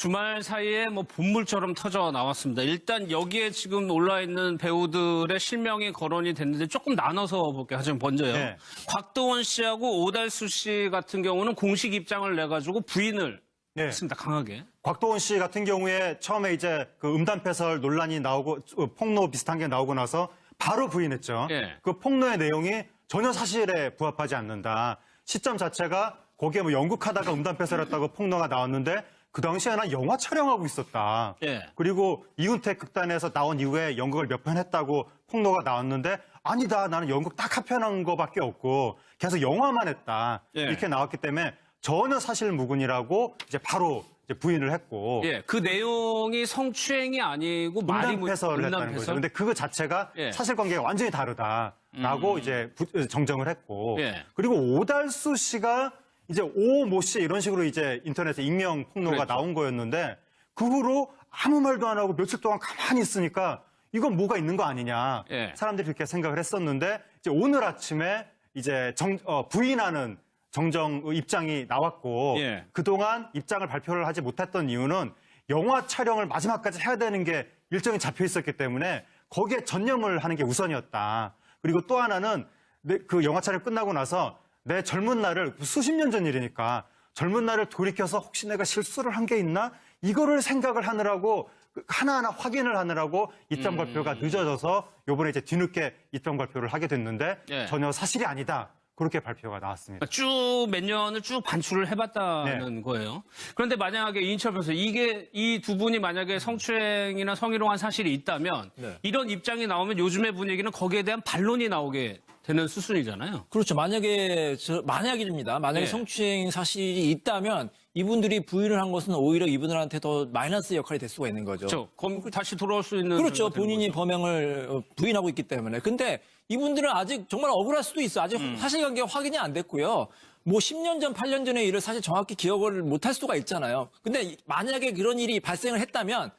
주말 사이에 뭐 본물처럼 터져 나왔습니다. 일단 여기에 지금 올라 있는 배우들의 실명이 거론이 됐는데 조금 나눠서 볼게요. 하지만 먼저요. 네. 곽도원 씨하고 오달수 씨 같은 경우는 공식 입장을 내가지고 부인을 네. 했습니다. 강하게. 곽도원 씨 같은 경우에 처음에 이제 그 음담패설 논란이 나오고 폭로 비슷한 게 나오고 나서 바로 부인했죠. 예. 그 폭로의 내용이 전혀 사실에 부합하지 않는다. 시점 자체가 거기에 뭐 연극하다가 음담패설했다고 폭로가 나왔는데 그 당시에 난 영화 촬영하고 있었다. 예. 그리고 이훈택 극단에서 나온 이후에 연극을 몇 편 했다고 폭로가 나왔는데 아니다. 나는 연극 딱 한 편 한 거밖에 없고 계속 영화만 했다. 예. 이렇게 나왔기 때문에 전혀 사실무근이라고 이제 바로 이제 부인을 했고 예, 그 내용이 성추행이 아니고 음담패설을 했다는 음담패설? 거죠. 근데 그거 자체가 예. 사실관계가 완전히 다르다라고 이제 정정을 했고 예. 그리고 오달수 씨가 이제 모 씨 이런 식으로 이제 인터넷에 익명 폭로가 그랬죠. 나온 거였는데 그 후로 아무 말도 안 하고 며칠 동안 가만히 있으니까 이건 뭐가 있는 거 아니냐 예. 사람들이 그렇게 생각을 했었는데 이제 오늘 아침에 이제 부인하는 정정 입장이 나왔고 예. 그동안 입장을 발표를 하지 못했던 이유는 영화 촬영을 마지막까지 해야 되는 게 일정이 잡혀 있었기 때문에 거기에 전념을 하는 게 우선이었다. 그리고 또 하나는 그 영화 촬영 끝나고 나서 내 젊은 날을 수십 년 전 일이니까 젊은 날을 돌이켜서 혹시 내가 실수를 한 게 있나? 이거를 생각을 하느라고 하나하나 확인을 하느라고 입장 발표가 늦어져서 이번에 이제 뒤늦게 입장 발표를 하게 됐는데 예. 전혀 사실이 아니다. 그렇게 발표가 나왔습니다. 쭉 몇 년을 쭉 반출을 해봤다는 네. 거예요. 그런데 만약에 이인철 변호사, 이 두 분이 만약에 성추행이나 성희롱한 사실이 있다면 네. 이런 입장이 나오면 요즘의 분위기는 거기에 대한 반론이 나오게 되는 수순이잖아요. 그렇죠. 만약입니다. 만약에 예. 성추행 사실이 있다면 이분들이 부인을 한 것은 오히려 이분들한테 더 마이너스 역할이 될 수가 있는 거죠. 그렇죠. 다시 돌아올 수 있는. 그렇죠. 전제가 되는 본인이 거죠. 범행을 부인하고 있기 때문에. 근데 이분들은 아직 정말 억울할 수도 있어요. 아직 사실관계가 확인이 안 됐고요. 뭐 10년 전, 8년 전의 일을 사실 정확히 기억을 못할 수가 있잖아요. 근데 만약에 그런 일이 발생을 했다면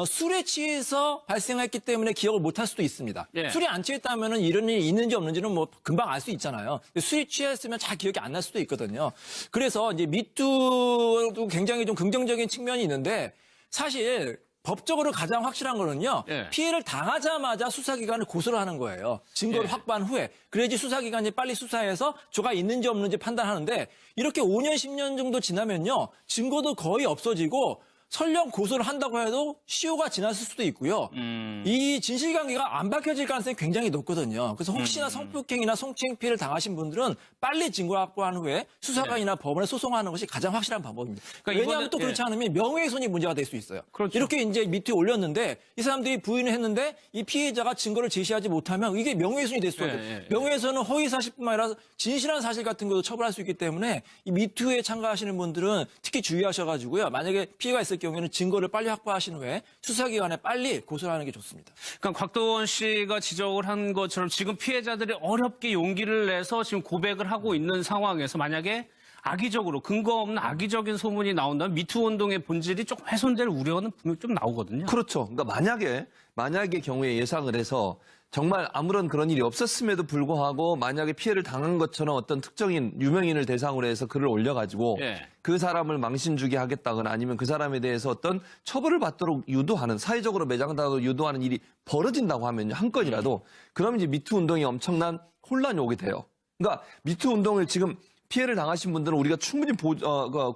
술에 취해서 발생했기 때문에 기억을 못할 수도 있습니다. 예. 술이 안 취했다면 이런 일이 있는지 없는지는 뭐 금방 알 수 있잖아요. 근데 술이 취했으면 잘 기억이 안 날 수도 있거든요. 그래서 이제 미투도 굉장히 좀 긍정적인 측면이 있는데 사실 법적으로 가장 확실한 거는요. 예. 피해를 당하자마자 수사기관을 고소를 하는 거예요. 증거를 예. 확보한 후에. 그래야지 수사기관이 빨리 수사해서 죄가 있는지 없는지 판단하는데 이렇게 5년, 10년 정도 지나면요. 증거도 거의 없어지고 설령 고소를 한다고 해도 시효가 지났을 수도 있고요. 이 진실관계가 안 밝혀질 가능성이 굉장히 높거든요. 그래서 혹시나 성폭행이나 성추행 피해를 당하신 분들은 빨리 증거 확보한 후에 수사관이나 법원에 소송하는 것이 가장 확실한 방법입니다. 그러니까 왜냐하면 또 그렇지 않으면 명예훼손이 문제가 될 수 있어요. 그렇죠. 이렇게 이제 미투에 올렸는데 이 사람들이 부인을 했는데 이 피해자가 증거를 제시하지 못하면 이게 명예훼손이 될 수가 있어요. 명예훼손은 허위 사실뿐만 아니라 진실한 사실 같은 것도 처벌할 수 있기 때문에 이 미투에 참가하시는 분들은 특히 주의하셔가지고요. 만약에 피해가 있을 경우에는 증거를 빨리 확보하신 후에 수사기관에 빨리 고소를 하는 게 좋습니다. 그러니까 곽도원 씨가 지적을 한 것처럼 지금 피해자들이 어렵게 용기를 내서 지금 고백을 하고 있는 상황에서 만약에 악의적으로 근거 없는 악의적인 소문이 나온다면 미투 운동의 본질이 조금 훼손될 우려는 분명히 좀 나오거든요. 그렇죠. 그러니까 만약의 경우에 예상을 해서 정말 아무런 그런 일이 없었음에도 불구하고 만약에 피해를 당한 것처럼 어떤 특정인 유명인을 대상으로 해서 글을 올려가지고 예. 그 사람을 망신주게 하겠다거나 아니면 그 사람에 대해서 어떤 처벌을 받도록 유도하는 사회적으로 매장당하도록 유도하는 일이 벌어진다고 하면요. 한 건이라도 그러면 이제 미투 운동이 엄청난 혼란이 오게 돼요. 그러니까 미투 운동을 지금 피해를 당하신 분들은 우리가 충분히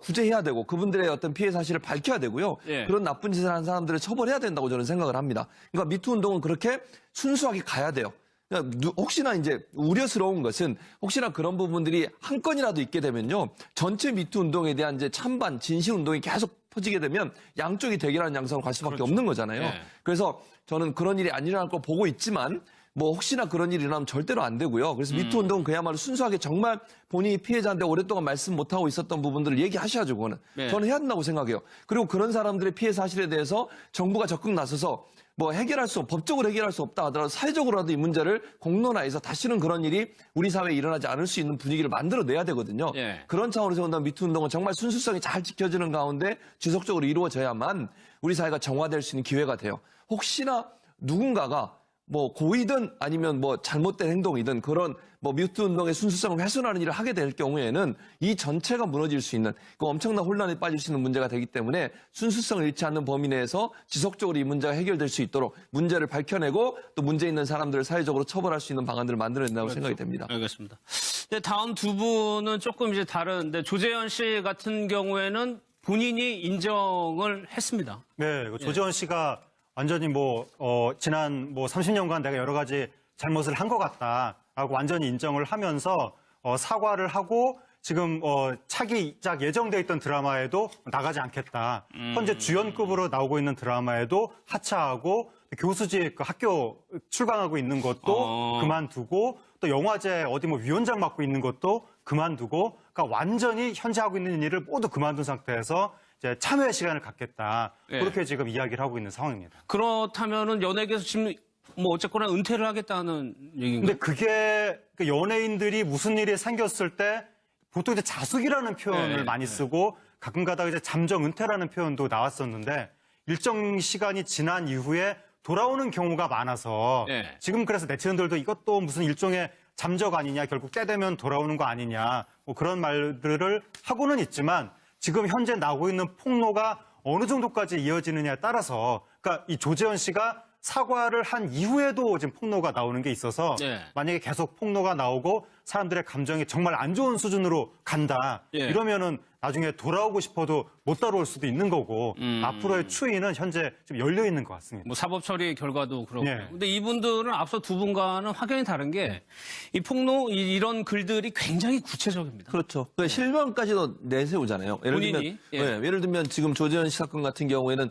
구제해야 되고 그분들의 어떤 피해 사실을 밝혀야 되고요. 예. 그런 나쁜 짓을 한 사람들을 처벌해야 된다고 저는 생각을 합니다. 그러니까 미투 운동은 그렇게 순수하게 가야 돼요. 그러니까 혹시나 이제 우려스러운 것은 혹시나 그런 부분들이 한 건이라도 있게 되면요. 전체 미투 운동에 대한 이제 찬반, 진실 운동이 계속 퍼지게 되면 양쪽이 대결하는 양상으로 갈 수밖에 없는 거잖아요. 예. 그래서 저는 그런 일이 안 일어날 거 보고 있지만 뭐 혹시나 그런 일이 일어나면 절대로 안 되고요. 그래서 미투 운동은 그야말로 순수하게 정말 본인이 피해자인데 오랫동안 말씀 못하고 있었던 부분들을 얘기하셔야죠. 그거는. 네. 저는 해야 된다고 생각해요. 그리고 그런 사람들의 피해 사실에 대해서 정부가 적극 나서서 뭐 법적으로 해결할 수 없다 하더라도 사회적으로라도 이 문제를 공론화해서 다시는 그런 일이 우리 사회에 일어나지 않을 수 있는 분위기를 만들어내야 되거든요. 예. 그런 차원에서 본다면 미투 운동은 정말 순수성이 잘 지켜지는 가운데 지속적으로 이루어져야만 우리 사회가 정화될 수 있는 기회가 돼요. 혹시나 누군가가 뭐 고의든 아니면 뭐 잘못된 행동이든 그런 뭐 미투 운동의 순수성을 훼손하는 일을 하게 될 경우에는 이 전체가 무너질 수 있는 그 엄청난 혼란에 빠질 수 있는 문제가 되기 때문에 순수성을 잃지 않는 범위 내에서 지속적으로 이 문제가 해결될 수 있도록 문제를 밝혀내고 또 문제 있는 사람들을 사회적으로 처벌할 수 있는 방안들을 만들어야 된다고 생각이 됩니다. 알겠습니다. 네, 다음 두 분은 조금 이제 다른데 조재현 씨 같은 경우에는 본인이 인정을 했습니다. 네, 조재현 씨가 완전히 지난 30년간 내가 여러 가지 잘못을 한 것 같다라고 완전히 인정을 하면서 사과를 하고 지금 차기작 예정돼 있던 드라마에도 나가지 않겠다. 현재 주연급으로 나오고 있는 드라마에도 하차하고 교수직 그 학교 출강하고 있는 것도 그만두고 또 영화제 어디 위원장 맡고 있는 것도 그만두고 그러니까 완전히 현재 하고 있는 일을 모두 그만둔 상태에서 이제 참여의 시간을 갖겠다. 예. 그렇게 지금 이야기를 하고 있는 상황입니다. 그렇다면은 연예계에서 지금 뭐 어쨌거나 은퇴를 하겠다는 얘기인가요? 근데 그게 그 연예인들이 무슨 일이 생겼을 때 보통 이제 자숙이라는 표현을 네, 많이 쓰고 가끔 가다가 이제 잠정 은퇴라는 표현도 나왔었는데 일정 시간이 지난 이후에 돌아오는 경우가 많아서 네. 지금 그래서 네티즌들도 이것도 무슨 일종의 잠적 아니냐, 결국 때 되면 돌아오는 거 아니냐, 뭐 그런 말들을 하고는 있지만 지금 현재 나오고 있는 폭로가 어느 정도까지 이어지느냐에 따라서 그러니까 이 조재현 씨가 사과를 한 이후에도 지금 폭로가 나오는 게 있어서 네. 만약에 계속 폭로가 나오고 사람들의 감정이 정말 안 좋은 수준으로 간다. 예. 이러면은 나중에 돌아오고 싶어도 못 돌아올 수도 있는 거고 앞으로의 추이는 현재 좀 열려 있는 것 같습니다. 뭐 사법 처리 결과도 그렇고. 예. 근데 이분들은 앞서 두 분과는 확연히 다른 게 이 폭로 이런 글들이 굉장히 구체적입니다. 그렇죠. 그 실명까지도 내세우잖아요. 예를 들면, 본인이? 예. 예를 들면 지금 조재현 씨 사건 같은 경우에는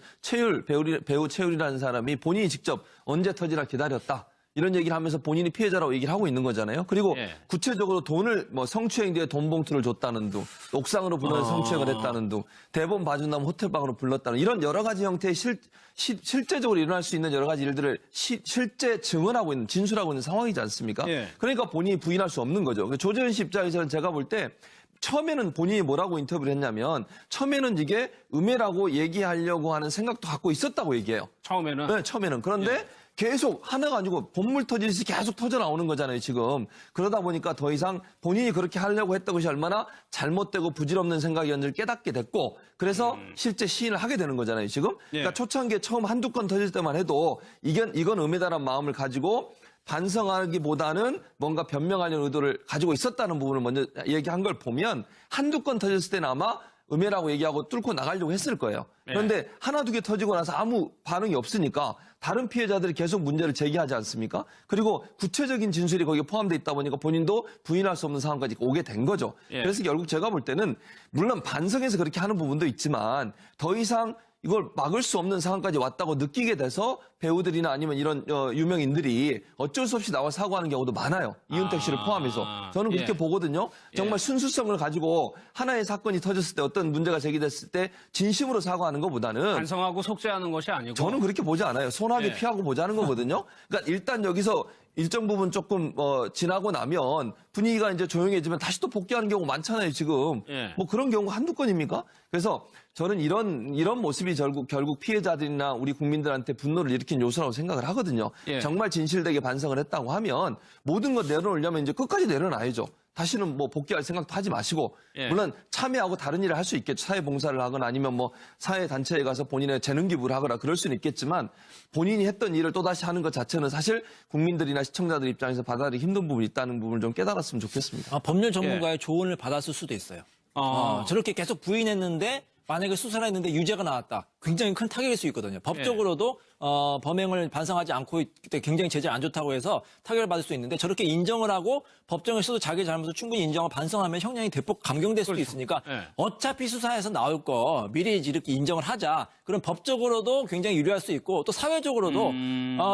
배우 최율이라는 사람이 본인이 직접 언제 터지나 기다렸다. 이런 얘기를 하면서 본인이 피해자라고 얘기를 하고 있는 거잖아요. 그리고 예. 구체적으로 돈을 성추행 뒤에 돈 봉투를 줬다는 둥, 옥상으로 불러서 성추행을 했다는 둥, 대본 봐준다면 호텔방으로 불렀다는 이런 여러 가지 형태의 실제적으로 일어날 수 있는 여러 가지 일들을 실제 증언하고 있는, 진술하고 있는 상황이지 않습니까? 예. 그러니까 본인이 부인할 수 없는 거죠. 조재현 씨 입장에서는 제가 볼 때 처음에는 본인이 뭐라고 인터뷰를 했냐면 처음에는 이게 음해라고 얘기하려고 하는 생각도 갖고 있었다고 얘기해요. 처음에는. 네, 처음에는. 그런데 계속 하나가 아니고 본물 터지듯이 계속 터져 나오는 거잖아요, 지금. 그러다 보니까 더 이상 본인이 그렇게 하려고 했던 것이 얼마나 잘못되고 부질없는 생각이었는지를 깨닫게 됐고, 그래서 실제 시인을 하게 되는 거잖아요, 지금. 예. 그러니까 초창기에 처음 한두 건 터질 때만 해도 이건 음해다라는 마음을 가지고 반성하기보다는 뭔가 변명하려는 의도를 가지고 있었다는 부분을 먼저 얘기한 걸 보면 한두 건 터졌을 때는 아마 음해라고 얘기하고 뚫고 나가려고 했을 거예요. 그런데 하나 두 개 터지고 나서 아무 반응이 없으니까 다른 피해자들이 계속 문제를 제기하지 않습니까? 그리고 구체적인 진술이 거기에 포함되어 있다 보니까 본인도 부인할 수 없는 상황까지 오게 된 거죠. 예. 그래서 결국 제가 볼 때는 물론 반성해서 그렇게 하는 부분도 있지만 더 이상 이걸 막을 수 없는 상황까지 왔다고 느끼게 돼서 배우들이나 아니면 이런 유명인들이 어쩔 수 없이 나와 사과하는 경우도 많아요. 이윤택 씨를 포함해서. 저는 그렇게 예. 보거든요. 정말 순수성을 가지고 하나의 사건이 터졌을 때 어떤 문제가 제기됐을 때 진심으로 사과하는 것보다는 반성하고 속죄하는 것이 아니고. 저는 그렇게 보지 않아요. 소나게 예. 피하고 보자는 거거든요. 그러니까 일단 여기서 일정 부분 조금 지나고 나면 분위기가 이제 조용해지면 다시 또 복귀하는 경우 많잖아요, 지금. 예. 뭐 그런 경우가 한두 건입니까? 그래서 저는 이런 모습이 결국 피해자들이나 우리 국민들한테 분노를 일으킨 요소라고 생각을 하거든요. 예. 정말 진실되게 반성을 했다고 하면 모든 것 내려놓으려면 이제 끝까지 내려놔야죠. 다시는 뭐 복귀할 생각도 하지 마시고 예. 물론 참여하고 다른 일을 할 수 있겠죠. 사회봉사를 하거나 아니면 뭐 사회단체에 가서 본인의 재능 기부를 하거나 그럴 수는 있겠지만 본인이 했던 일을 또다시 하는 것 자체는 사실 국민들이나 시청자들 입장에서 받아들이기 힘든 부분이 있다는 부분을 좀 깨달았으면 좋겠습니다. 법률 전문가의 조언을 받았을 수도 있어요. 저렇게 계속 부인했는데 만약에 수사를 했는데 유죄가 나왔다. 굉장히 큰 타격일 수 있거든요. 법적으로도 범행을 반성하지 않고 있기 때문에 굉장히 제재 안 좋다고 해서 타격을 받을 수 있는데 저렇게 인정을 하고 법정에서도 자기 잘못을 충분히 인정하고 반성하면 형량이 대폭 감경될 수도 있으니까 네. 어차피 수사에서 나올 거 미리 이렇게 인정을 하자. 그럼 법적으로도 굉장히 유리할 수 있고 또 사회적으로도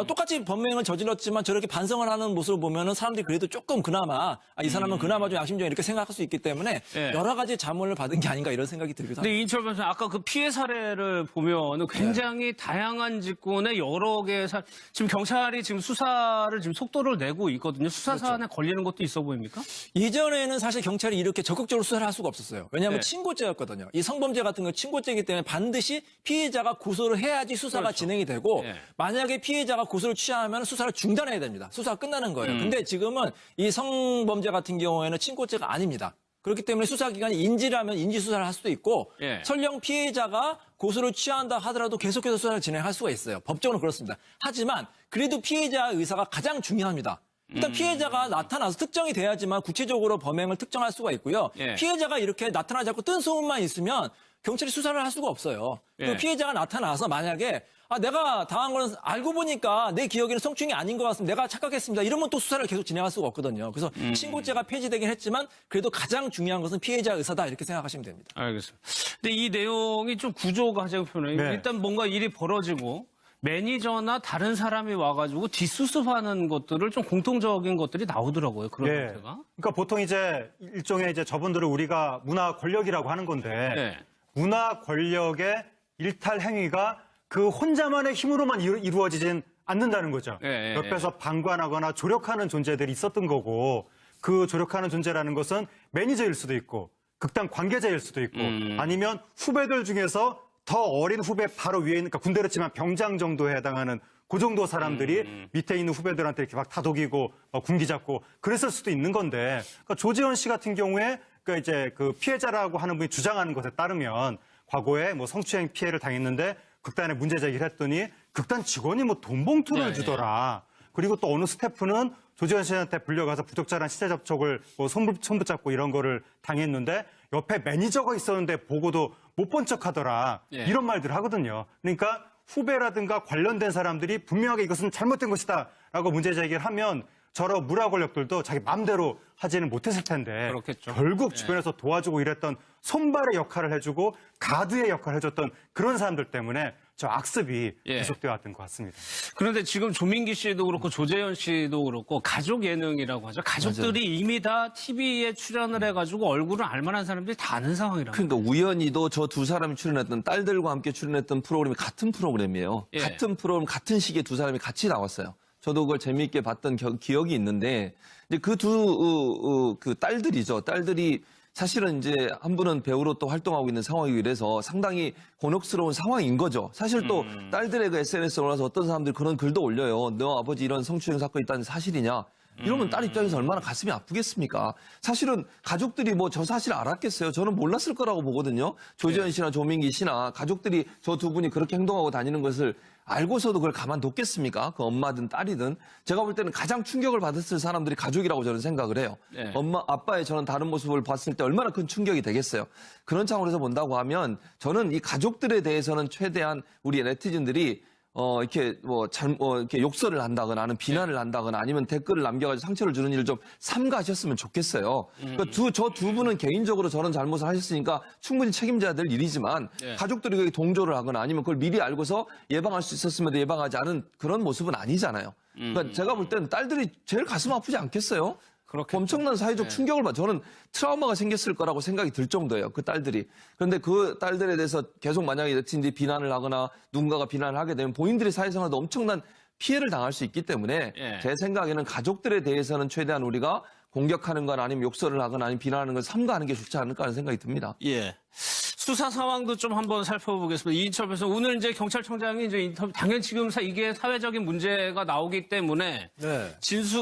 똑같이 범행을 저질렀지만 저렇게 반성을 하는 모습을 보면은 사람들이 그래도 조금 그나마 이 사람은 그나마 좀 양심적이야 이렇게 생각할 수 있기 때문에 네. 여러 가지 자문을 받은 게 아닌가 이런 생각이 들기도 합니다. 근데 이인철 변호사 아까 그 피해 사례를 보면 보면은 굉장히 다양한 직군의 여러 개의 지금 경찰이 지금 수사를 지금 속도를 내고 있거든요. 수사 사안에 걸리는 것도 있어 보입니까? 이전에는 사실 경찰이 이렇게 적극적으로 수사를 할 수가 없었어요. 왜냐하면 네. 친고죄였거든요. 이 성범죄 같은 건 친고죄이기 때문에 반드시 피해자가 고소를 해야지 수사가 그렇죠. 진행이 되고 네. 만약에 피해자가 고소를 취하면 수사를 중단해야 됩니다. 수사가 끝나는 거예요. 근데 지금은 이 성범죄 같은 경우에는 친고죄가 아닙니다. 그렇기 때문에 수사기관이 인지를 하면 인지수사를 할 수도 있고 예. 설령 피해자가 고소를 취한다 하더라도 계속해서 수사를 진행할 수가 있어요. 법적으로 그렇습니다. 하지만 그래도 피해자의 의사가 가장 중요합니다. 일단 피해자가 나타나서 특정이 돼야지만 구체적으로 범행을 특정할 수가 있고요. 예. 피해자가 이렇게 나타나지 않고 뜬 소문만 있으면 경찰이 수사를 할 수가 없어요. 예. 그 피해자가 나타나서 만약에 내가 당한 거는 알고 보니까 내 기억에는 성추행이 아닌 것 같습니다. 내가 착각했습니다. 이러면 또 수사를 계속 진행할 수가 없거든요. 그래서 친고죄가 폐지되긴 했지만 그래도 가장 중요한 것은 피해자 의사다 이렇게 생각하시면 됩니다. 알겠습니다. 근데 이 내용이 좀 구조가 제가 표현해요. 네. 일단 뭔가 일이 벌어지고 매니저나 다른 사람이 와가지고 뒷수습하는 것들을 좀 공통적인 것들이 나오더라고요. 그런 예. 형태가. 그러니까 보통 이제 일종의 이제 저분들을 우리가 문화 권력이라고 하는 건데 네. 문화 권력의 일탈 행위가 그 혼자만의 힘으로만 이루어지진 않는다는 거죠. 예, 예, 옆에서 방관하거나 조력하는 존재들이 있었던 거고 그 조력하는 존재라는 것은 매니저일 수도 있고 극단 관계자일 수도 있고 아니면 후배들 중에서 더 어린 후배 바로 위에 있는 그러니까 군대로 치면 병장 정도에 해당하는 그 정도 사람들이 밑에 있는 후배들한테 이렇게 막 다독이고 군기 잡고 그랬을 수도 있는 건데 그러니까 조재현 씨 같은 경우에 그러니까 이제 그 피해자라고 하는 분이 주장하는 것에 따르면 과거에 뭐 성추행 피해를 당했는데 극단에 문제 제기를 했더니 극단 직원이 뭐 돈봉투를 네, 주더라. 그리고 또 어느 스태프는 조재현 씨한테 불려가서 부적절한 시체 접촉을 뭐 손붙잡고 이런 거를 당했는데 옆에 매니저가 있었는데 보고도 못 본 척 하더라. 예. 이런 말들을 하거든요. 그러니까 후배라든가 관련된 사람들이 분명하게 이것은 잘못된 것이다 라고 문제 제기를 하면 저런 문화 권력들도 자기 마음대로 하지는 못했을 텐데 그렇겠죠. 결국 주변에서 도와주고 이랬던 손발의 역할을 해주고 가드의 역할을 해줬던 그런 사람들 때문에 저 악습이 예. 계속되어 왔던 것 같습니다. 그런데 지금 조민기 씨도 그렇고 조재현 씨도 그렇고 가족 예능이라고 하죠. 가족들이 이미 다 TV에 출연을 해가지고 얼굴을 알만한 사람들이 다 아는 상황이라고. 그러니까 우연히도 저 두 사람이 출연했던 딸들과 함께 출연했던 프로그램이 같은 프로그램이에요. 예. 같은 프로그램 같은 시기에 두 사람이 같이 나왔어요. 저도 그걸 재미있게 봤던 기억이 있는데 이제 그 두 그 딸들이죠. 딸들이 사실은 이제 한 분은 배우로 또 활동하고 있는 상황이고 이래서 상당히 곤혹스러운 상황인 거죠. 사실 또 딸들의 그 SNS에 올라서 어떤 사람들이 그런 글도 올려요. 너 아버지 이런 성추행 사건이 있다는 사실이냐. 이러면 딸 입장에서 얼마나 가슴이 아프겠습니까? 사실은 가족들이 뭐 저 사실 알았겠어요. 저는 몰랐을 거라고 보거든요. 조재현 씨나 조민기 씨나 가족들이 저 두 분이 그렇게 행동하고 다니는 것을 알고서도 그걸 가만뒀겠습니까? 그 엄마든 딸이든. 제가 볼 때는 가장 충격을 받았을 사람들이 가족이라고 저는 생각을 해요. 네. 엄마, 아빠의 저는 다른 모습을 봤을 때 얼마나 큰 충격이 되겠어요. 그런 차원에서 본다고 하면 저는 이 가족들에 대해서는 최대한 우리 네티즌들이 이렇게 이렇게 욕설을 한다거나 아니면 비난을 한다거나 아니면 댓글을 남겨가지고 상처를 주는 일을 좀 삼가하셨으면 좋겠어요. 그러니까 저 두 분은 개인적으로 저런 잘못을 하셨으니까 충분히 책임져야 될 일이지만 예. 가족들이 거기 동조를 하거나 아니면 그걸 미리 알고서 예방할 수 있었음에도 예방하지 않은 그런 모습은 아니잖아요. 그러니까 제가 볼 때는 딸들이 제일 가슴 아프지 않겠어요? 그렇겠죠. 엄청난 사회적 충격을 받. 저는 트라우마가 생겼을 거라고 생각이 들 정도예요. 그 딸들이. 그런데 그 딸들에 대해서 계속 만약에 네티즌들이 비난을 하거나 누군가가 비난을 하게 되면 본인들이 사회생활에도 엄청난 피해를 당할 수 있기 때문에 예. 제 생각에는 가족들에 대해서는 최대한 우리가 공격하는 건 아니면 욕설을 하거나 아니면 비난하는 걸 삼가하는 게 좋지 않을까 하는 생각이 듭니다. 예. 수사 상황도 좀 한번 살펴보겠습니다. 이 인터뷰에서 오늘 이제 경찰청장이 이제 인터뷰, 당연히 지금 이게 사회적인 문제가 나오기 때문에 네.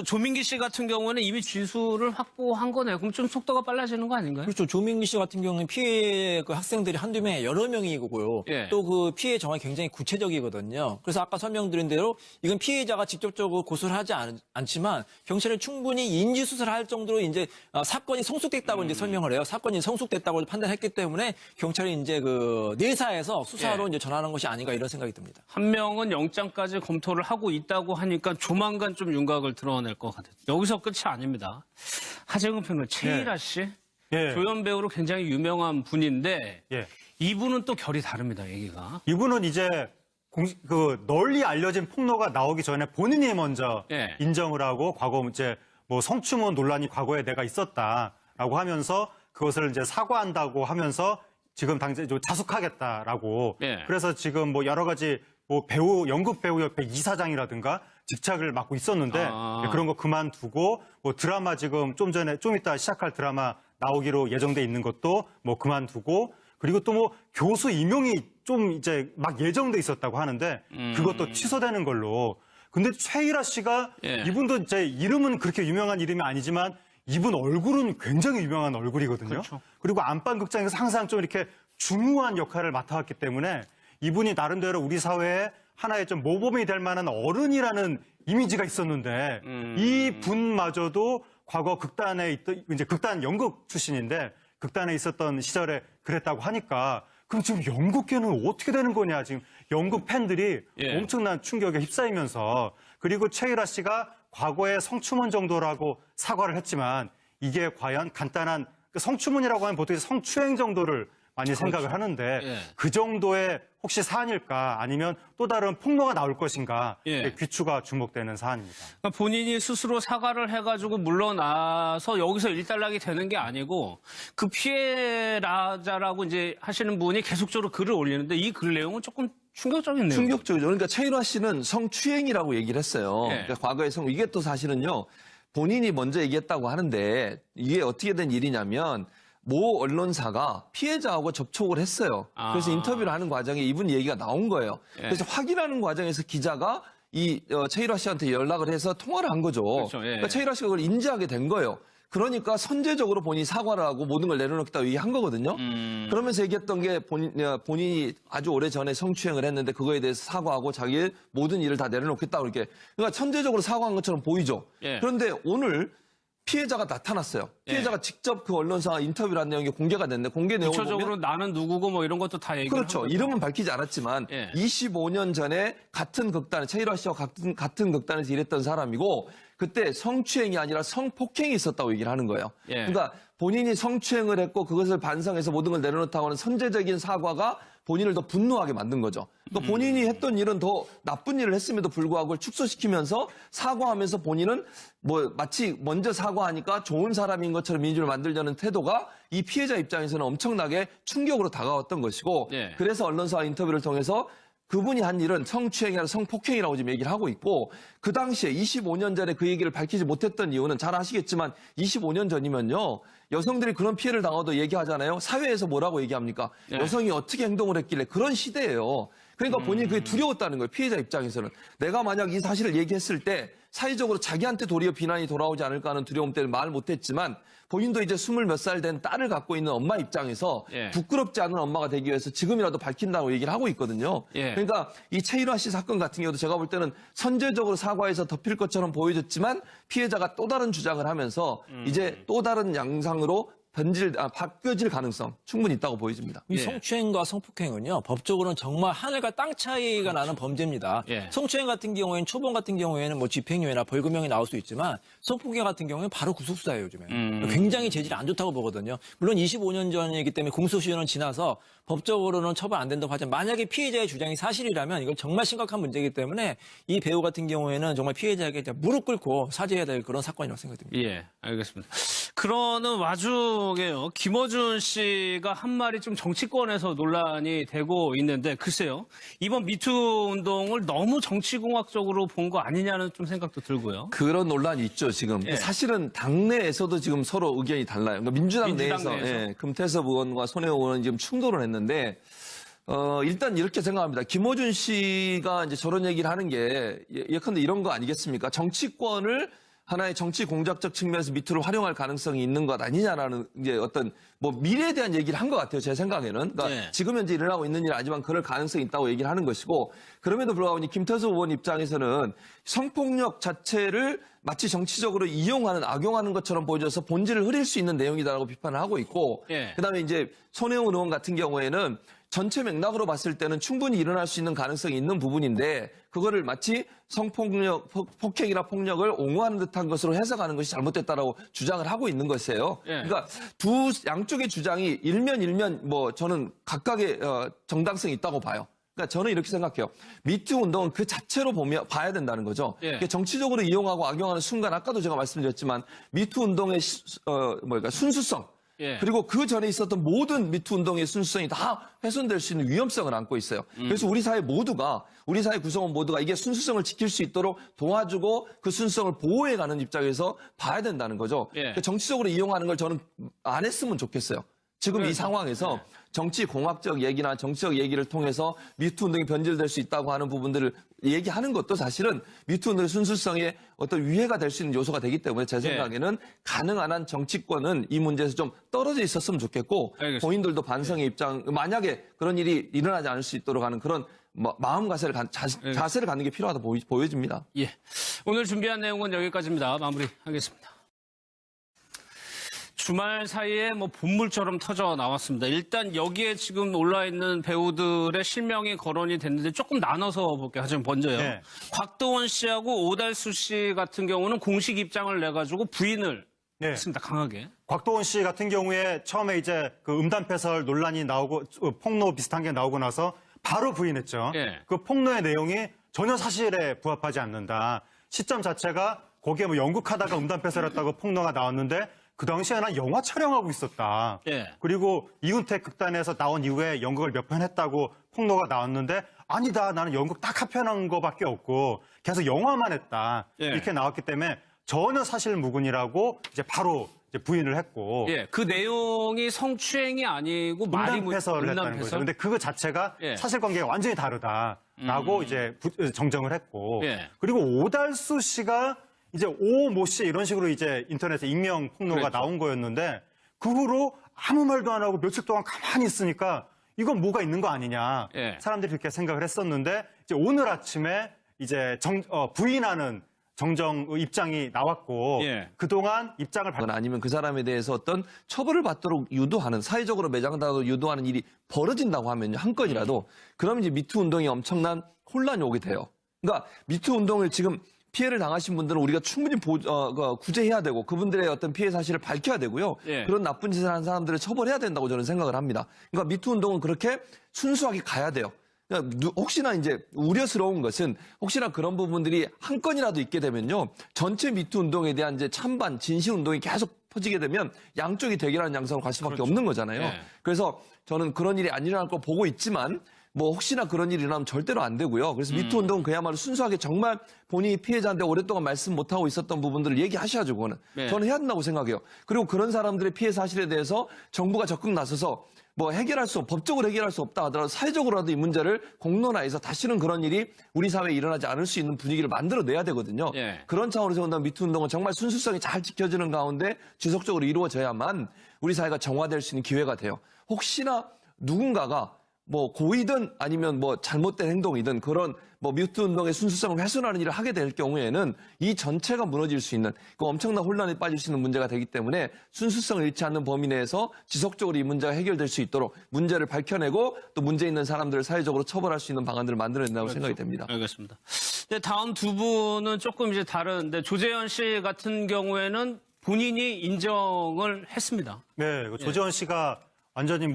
조민기 씨 같은 경우는 이미 진술을 확보한 거네요. 그럼 좀 속도가 빨라지는 거 아닌가요? 그렇죠. 조민기 씨 같은 경우는 피해 그 학생들이 한두 명에 여러 명이고요. 예. 또 그 피해 정황이 굉장히 구체적이거든요. 그래서 아까 설명드린 대로 이건 피해자가 직접적으로 고소를 하지 않지만 경찰은 충분히 인지 수사를 할 정도로 이제 사건이 성숙됐다고 이제 설명을 해요. 사건이 성숙됐다고 판단했기 때문에 경찰이 이제 그 내사에서 수사로 예. 이제 전하는 것이 아닌가 이런 생각이 듭니다. 한 명은 영장까지 검토를 하고 있다고 하니까 조만간 좀 윤곽을 드러낼 것 같아요. 여기서 끝이 아닙니다. 하재근 평론 최일아 씨, 예. 조연 배우로 굉장히 유명한 분인데 예. 이분은 또 결이 다릅니다. 얘기가. 이분은 이제 널리 알려진 폭로가 나오기 전에 본인이 먼저 예. 인정을 하고 과거 이제 뭐 성추문 논란이 과거에 내가 있었다라고 하면서 그것을 이제 사과한다고 하면서 지금 당장 자숙하겠다라고. 예. 그래서 지금 뭐 여러 가지 뭐 연극 배우협회 이사장이라든가 직책을 맡고 있었는데 그런 거 그만두고 뭐 드라마 지금 좀 이따 시작할 드라마 나오기로 예정돼 있는 것도 뭐 그만두고 그리고 또 뭐 교수 임용이 좀 이제 막 예정돼 있었다고 하는데 그것도 취소되는 걸로. 근데 최일아 씨가 예. 이분도 이제 이름은 그렇게 유명한 이름이 아니지만 이분 얼굴은 굉장히 유명한 얼굴이거든요. 그렇죠. 그리고 안방극장에서 항상 좀 이렇게 중요한 역할을 맡아왔기 때문에 이분이 나름대로 우리 사회에 하나의 좀 모범이 될 만한 어른이라는 이미지가 있었는데 이 분마저도 과거 극단에 있던 이제 극단 연극 출신인데 극단에 있었던 시절에 그랬다고 하니까 그럼 지금 연극계는 어떻게 되는 거냐 지금 연극 팬들이 예. 엄청난 충격에 휩싸이면서 그리고 최일아 씨가 과거에 성추문 정도라고 사과를 했지만 이게 과연 간단한 성추문이라고 하면 보통 성추행 정도를 많이 생각을 하는데 예. 그 정도의 혹시 사안일까 아니면 또 다른 폭로가 나올 것인가 예. 귀추가 주목되는 사안입니다. 그러니까 본인이 스스로 사과를 해가지고 물러나서 여기서 일단락이 되는 게 아니고 그 피해자라고 이제 하시는 분이 계속적으로 글을 올리는데 이 글 내용은 조금 충격적인 내용. 충격적이죠. 그러니까 최일화 씨는 성추행이라고 얘기를 했어요. 네. 그러니까 과거의 이게 또 사실은요. 본인이 먼저 얘기했다고 하는데 이게 어떻게 된 일이냐면 모 언론사가 피해자하고 접촉을 했어요. 그래서 인터뷰를 하는 과정에 이분 얘기가 나온 거예요. 그래서 확인하는 과정에서 기자가 이 최일화 씨한테 연락을 해서 통화를 한 거죠. 그렇죠. 예. 그러니까 최일화 씨가 그걸 인지하게 된 거예요. 그러니까 선제적으로 본인이 사과를 하고 모든 걸 내려놓겠다고 얘기한 거거든요. 그러면서 얘기했던 게 본인이 아주 오래전에 성추행을 했는데 그거에 대해서 사과하고 자기의 모든 일을 다 내려놓겠다고 이렇게. 그러니까 선제적으로 사과한 것처럼 보이죠. 예. 그런데 오늘 피해자가 나타났어요. 피해자가 예. 직접 그 언론사와 인터뷰를 한 내용이 공개가 됐는데 공개 내용을 구체적으로 보면 나는 누구고 뭐 이런 것도 다 얘기를 그렇죠. 한 거죠. 이름은 밝히지 않았지만 예. 25년 전에 같은 극단, 최일화 씨와 같은 극단에서 일했던 사람이고 그때 성추행이 아니라 성폭행이 있었다고 얘기를 하는 거예요. 예. 그러니까 본인이 성추행을 했고 그것을 반성해서 모든 걸 내려놓다고 하는 선제적인 사과가 본인을 더 분노하게 만든 거죠. 그러니까 본인이 했던 일은 더 나쁜 일을 했음에도 불구하고 그걸 축소시키면서 사과하면서 본인은 뭐 마치 먼저 사과하니까 좋은 사람인 것처럼 이미지를 만들려는 태도가 이 피해자 입장에서는 엄청나게 충격으로 다가왔던 것이고 예. 그래서 언론사 인터뷰를 통해서 그분이 한 일은 성추행이 아니라 성폭행이라고 지금 얘기를 하고 있고 그 당시에 25년 전에 그 얘기를 밝히지 못했던 이유는 잘 아시겠지만 25년 전이면요. 여성들이 그런 피해를 당해도 얘기하잖아요. 사회에서 뭐라고 얘기합니까? 네. 여성이 어떻게 행동을 했길래 그런 시대예요. 그러니까 본인이 그게 두려웠다는 거예요. 피해자 입장에서는. 내가 만약 이 사실을 얘기했을 때 사회적으로 자기한테 도리어 비난이 돌아오지 않을까 하는 두려움 때문에 말 못했지만 본인도 이제 20 몇 살 된 딸을 갖고 있는 엄마 입장에서 예. 부끄럽지 않은 엄마가 되기 위해서 지금이라도 밝힌다고 얘기를 하고 있거든요. 예. 그러니까 이 최일화 씨 사건 같은 경우도 제가 볼 때는 선제적으로 사과해서 덮일 것처럼 보여졌지만 피해자가 또 다른 주장을 하면서 이제 또 다른 양상으로 바뀌어질 가능성 충분히 있다고 보여집니다. 이 예. 성추행과 성폭행은요, 법적으로는 정말 하늘과 땅 차이가 나는 범죄입니다. 예. 성추행 같은 경우에는, 초범 같은 경우에는 뭐 집행유예나 벌금형이 나올 수 있지만, 성폭행 같은 경우에는 바로 구속수사예요, 요즘에. 굉장히 재질이 안 좋다고 보거든요. 물론 25년 전이기 때문에 공소시효는 지나서 법적으로는 처벌 안 된다고 하지만, 만약에 피해자의 주장이 사실이라면 이건 정말 심각한 문제이기 때문에 이 배우 같은 경우에는 정말 피해자에게 무릎 꿇고 사죄해야 될 그런 사건이라고 생각됩니다. 예, 알겠습니다. 그러는 와중에요, 김어준 씨가 한 말이 좀 정치권에서 논란이 되고 있는데, 글쎄요, 이번 미투 운동을 너무 정치공학적으로 본 거 아니냐는 좀 생각도 들고요. 그런 논란이 있죠, 지금. 예. 사실은 당내에서도 지금 서로 의견이 달라요. 그러니까 민주당 내에서 예, 금태섭 의원과 손혜원 의원은 지금 충돌을 했는데, 일단 이렇게 생각합니다. 김어준 씨가 이제 저런 얘기를 하는 게 예컨대 이런 거 아니겠습니까? 정치권을 하나의 정치 공작적 측면에서 미투를 활용할 가능성이 있는 것 아니냐라는 이제 어떤 뭐 미래에 대한 얘기를 한 것 같아요. 제 생각에는. 그러니까 네. 지금 현재 일어나고 있는 일 아니지만 그럴 가능성이 있다고 얘기를 하는 것이고 그럼에도 불구하고 김태수 의원 입장에서는 성폭력 자체를 마치 정치적으로 이용하는 악용하는 것처럼 보여져서 본질을 흐릴 수 있는 내용이다라고 비판을 하고 있고 네. 그다음에 이제 손혜원 의원 같은 경우에는 전체 맥락으로 봤을 때는 충분히 일어날 수 있는 가능성이 있는 부분인데 그거를 마치 성폭력, 폭행이나 폭력을 옹호하는 듯한 것으로 해석하는 것이 잘못됐다라고 주장을 하고 있는 것이에요. 예. 그러니까 두 양쪽의 주장이 일면 뭐 저는 각각의 정당성이 있다고 봐요. 그러니까 저는 이렇게 생각해요. 미투 운동은 그 자체로 봐야 된다는 거죠. 예. 그러니까 정치적으로 이용하고 악용하는 순간 아까도 제가 말씀드렸지만 미투 운동의 순수성 예. 그리고 그 전에 있었던 모든 미투 운동의 순수성이 다 훼손될 수 있는 위험성을 안고 있어요. 그래서 우리 사회 구성원 모두가 이게 순수성을 지킬 수 있도록 도와주고 그 순수성을 보호해가는 입장에서 봐야 된다는 거죠. 예. 정치적으로 이용하는 걸 저는 안 했으면 좋겠어요. 지금 이 상황에서 정치 공학적 얘기나 정치적 얘기를 통해서 미투 운동이 변질될 수 있다고 하는 부분들을 얘기하는 것도 사실은 미투 운동의 순수성에 어떤 위해가 될 수 있는 요소가 되기 때문에 제 생각에는 가능한 한 정치권은 이 문제에서 좀 떨어져 있었으면 좋겠고 알겠습니다. 본인들도 반성의 입장, 만약에 그런 일이 일어나지 않을 수 있도록 하는 그런 마음가짐을 자세를 갖는 게 필요하다 보여집니다. 예. 오늘 준비한 내용은 여기까지입니다. 마무리하겠습니다. 주말 사이에 뭐 본물처럼 터져 나왔습니다. 일단 여기에 지금 올라 있는 배우들의 실명이 거론이 됐는데 조금 나눠서 볼게요. 하지만 먼저요. 네. 곽도원 씨하고 오달수 씨 같은 경우는 공식 입장을 내가지고 부인을 네. 했습니다. 강하게. 곽도원 씨 같은 경우에 처음에 이제 그 음담패설 논란이 나오고 폭로 비슷한 게 나오고 나서 바로 부인했죠. 예. 그 폭로의 내용이 전혀 사실에 부합하지 않는다. 시점 자체가 거기에 뭐 연극하다가 음담패설했다고 폭로가 나왔는데 그 당시에 난 영화 촬영하고 있었다. 예. 그리고 이훈택 극단에서 나온 이후에 연극을 몇 편 했다고 폭로가 나왔는데 아니다. 나는 연극 딱 한 편 한 거밖에 없고 계속 영화만 했다. 예. 이렇게 나왔기 때문에 전혀 사실무근이라고 이제 바로 이제 부인을 했고 예. 그 내용이 성추행이 아니고 말이 음담패설을 했다는 거죠. 근데 그거 자체가 예. 사실관계가 완전히 다르다라고 이제 정정을 했고 예. 그리고 오달수 씨가 이제 오모 씨 이런 식으로 이제 인터넷에 익명 폭로가 그렇죠. 나온 거였는데 그 후로 아무 말도 안 하고 며칠 동안 가만히 있으니까 이건 뭐가 있는 거 아니냐 예. 사람들이 그렇게 생각을 했었는데 이제 오늘 아침에 이제 부인하는 정정 입장이 나왔고 예. 그동안 입장을 아니면 그 사람에 대해서 어떤 처벌을 받도록 유도하는 사회적으로 매장당하도록 유도하는 일이 벌어진다고 하면요 한 건이라도 그러면 이제 미투 운동이 엄청난 혼란이 오게 돼요. 그러니까 미투 운동을 지금 피해를 당하신 분들은 우리가 충분히 구제해야 되고 그분들의 어떤 피해 사실을 밝혀야 되고요. 예. 그런 나쁜 짓을 한 사람들을 처벌해야 된다고 저는 생각을 합니다. 그러니까 미투 운동은 그렇게 순수하게 가야 돼요. 그러니까 혹시나 이제 우려스러운 것은 혹시나 그런 부분들이 한 건이라도 있게 되면요. 전체 미투 운동에 대한 이제 찬반, 진실 운동이 계속 퍼지게 되면 양쪽이 대결하는 양상으로 갈 수밖에 없는 거잖아요. 예. 그래서 저는 그런 일이 안 일어날 거 보고 있지만 뭐 혹시나 그런 일이 일어나면 절대로 안 되고요. 그래서 미투 운동은 그야말로 순수하게 정말 본인이 피해자인데 오랫동안 말씀 못하고 있었던 부분들을 얘기하셔야죠. 그거는. 네. 저는 해야 된다고 생각해요. 그리고 그런 사람들의 피해 사실에 대해서 정부가 적극 나서서 뭐 법적으로 해결할 수 없다 하더라도 사회적으로라도 이 문제를 공론화해서 다시는 그런 일이 우리 사회에 일어나지 않을 수 있는 분위기를 만들어내야 되거든요. 예. 그런 차원에서 본다면 미투 운동은 정말 순수성이 잘 지켜지는 가운데 지속적으로 이루어져야만 우리 사회가 정화될 수 있는 기회가 돼요. 혹시나 누군가가 뭐 고의든 아니면 뭐 잘못된 행동이든 그런 뭐 미투 운동의 순수성을 훼손하는 일을 하게 될 경우에는 이 전체가 무너질 수 있는 그 엄청난 혼란에 빠질 수 있는 문제가 되기 때문에 순수성을 잃지 않는 범위 내에서 지속적으로 이 문제가 해결될 수 있도록 문제를 밝혀내고 또 문제 있는 사람들을 사회적으로 처벌할 수 있는 방안들을 만들어낸다고 생각이 됩니다. 알겠습니다. 네, 다음 두 분은 조금 이제 다른데 조재현 씨 같은 경우에는 본인이 인정을 했습니다. 네, 조재원 씨가 완전히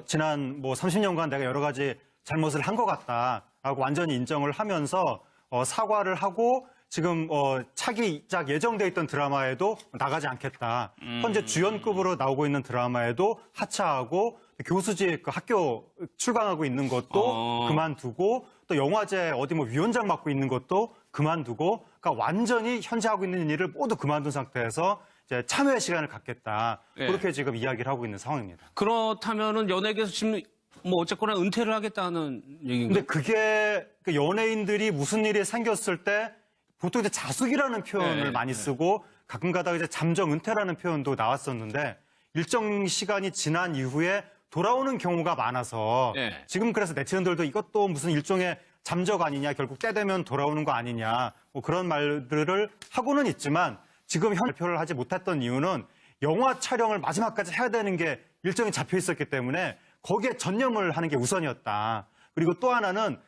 지난 30년간 내가 여러 가지 잘못을 한 것 같다라고 완전히 인정을 하면서 사과를 하고 지금 차기작 예정돼 있던 드라마에도 나가지 않겠다. 현재 주연급으로 나오고 있는 드라마에도 하차하고 교수직 그 학교 출강하고 있는 것도 그만두고 또 영화제 어디 위원장 맡고 있는 것도 그만두고 그러니까 완전히 현재 하고 있는 일을 모두 그만둔 상태에서 이제 참여의 시간을 갖겠다. 예. 그렇게 지금 이야기를 하고 있는 상황입니다. 그렇다면은 연예계에서 지금 뭐 어쨌거나 은퇴를 하겠다는 얘기인가요? 근데 그게 그 연예인들이 무슨 일이 생겼을 때 보통 이제 자숙이라는 표현을 네, 많이 쓰고 가끔 가다가 이제 잠정 은퇴라는 표현도 나왔었는데 일정 시간이 지난 이후에 돌아오는 경우가 많아서 네. 지금 그래서 네티즌들도 이것도 무슨 일종의 잠적 아니냐 결국 때 되면 돌아오는 거 아니냐 뭐 그런 말들을 하고는 있지만 지금 발표를 하지 못했던 이유는 영화 촬영을 마지막까지 해야 되는 게 일정이 잡혀 있었기 때문에 거기에 전념을 하는 게 우선이었다. 그리고 또 하나는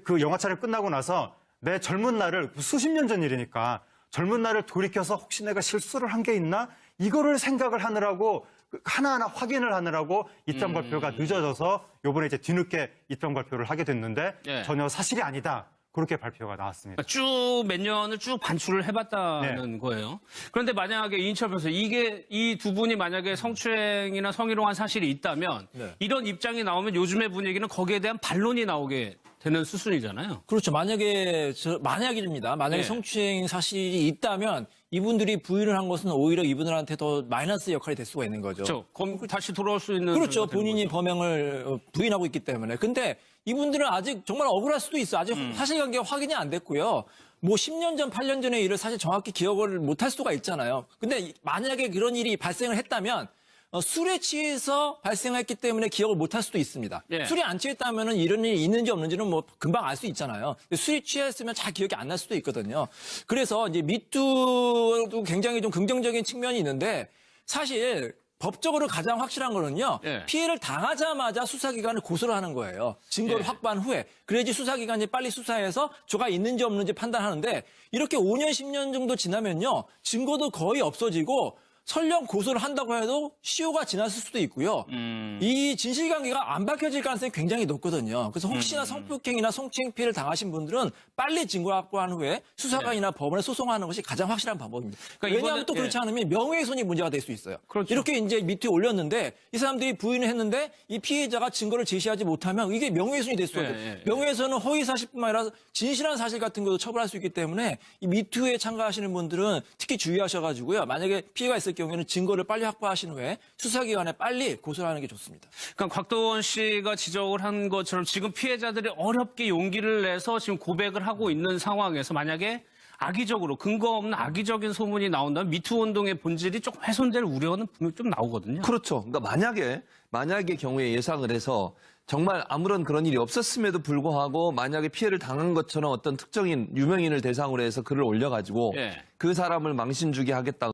그 영화 촬영 끝나고 나서 내 젊은 날을 수십 년 전 일이니까 젊은 날을 돌이켜서 혹시 내가 실수를 한 게 있나? 이거를 생각을 하느라고 하나하나 확인을 하느라고 입장 발표가 늦어져서 요번에 이제 뒤늦게 입장 발표를 하게 됐는데 예. 전혀 사실이 아니다. 그렇게 발표가 나왔습니다. 쭉 몇 년을 쭉 반출을 해봤다는 거예요. 그런데 만약에 이인철 변호사, 이 두 분이 만약에 성추행이나 성희롱한 사실이 있다면 이런 입장이 나오면 요즘의 분위기는 거기에 대한 반론이 나오게 되는 수순이잖아요. 그렇죠. 만약입니다. 만약에 네. 성추행 사실이 있다면 이분들이 부인을 한 것은 오히려 이분들한테 더 마이너스 역할이 될 수가 있는 거죠. 그렇죠. 다시 돌아올 수 있는. 그렇죠. 전제가 되는 본인이 거죠. 범행을 부인하고 있기 때문에. 근데 이분들은 아직 정말 억울할 수도 있어. 아직 사실관계가 확인이 안 됐고요. 뭐 10년 전, 8년 전의 일을 사실 정확히 기억을 못할 수가 있잖아요. 근데 만약에 그런 일이 발생을 했다면 술에 취해서 발생했기 때문에 기억을 못할 수도 있습니다. 예. 술이 안 취했다면 이런 일이 있는지 없는지는 뭐 금방 알 수 있잖아요. 근데 술이 취했으면 잘 기억이 안 날 수도 있거든요. 그래서 이제 미투도 굉장히 좀 긍정적인 측면이 있는데 사실 법적으로 가장 확실한 거는요. 예. 피해를 당하자마자 수사기관을 고소를 하는 거예요. 증거를 예. 확보한 후에. 그래야지 수사기관이 빨리 수사해서 죄가 있는지 없는지 판단하는데 이렇게 5년, 10년 정도 지나면요. 증거도 거의 없어지고 설령 고소를 한다고 해도 시효가 지났을 수도 있고요. 이 진실관계가 안 밝혀질 가능성이 굉장히 높거든요. 그래서 혹시나 성폭행이나 성추행 피해를 당하신 분들은 빨리 증거를 확보한 후에 수사관이나 법원에 소송하는 것이 가장 확실한 방법입니다. 그러니까 왜냐하면 또 그렇지 않으면 명예훼손이 문제가 될 수 있어요. 그렇죠. 이렇게 이제 밑에 올렸는데 이 사람들이 부인을 했는데 이 피해자가 증거를 제시하지 못하면 이게 명예훼손이 될 수가 있어요. 명예훼손은 허위 사실뿐만 아니라 진실한 사실 같은 것도 처벌할 수 있기 때문에 이 미투에 참가하시는 분들은 특히 주의하셔가지고요. 만약에 피해가 있을 경우에는 증거를 빨리 확보하신 후에 수사기관에 빨리 고소를 하는 게 좋습니다. 그러니까 곽도원 씨가 지적을 한 것처럼 지금 피해자들이 어렵게 용기를 내서 지금 고백을 하고 있는 상황에서 만약에 악의적으로 근거 없는 악의적인 소문이 나온다면 미투 운동의 본질이 조금 훼손될 우려는 분명히 좀 나오거든요. 그렇죠. 그러니까 만약의 경우에 예상을 해서 정말 아무런 그런 일이 없었음에도 불구하고 만약에 피해를 당한 것처럼 어떤 특정인 유명인을 대상으로 해서 글을 올려가지고 예. 그 사람을 망신 주게 하겠다.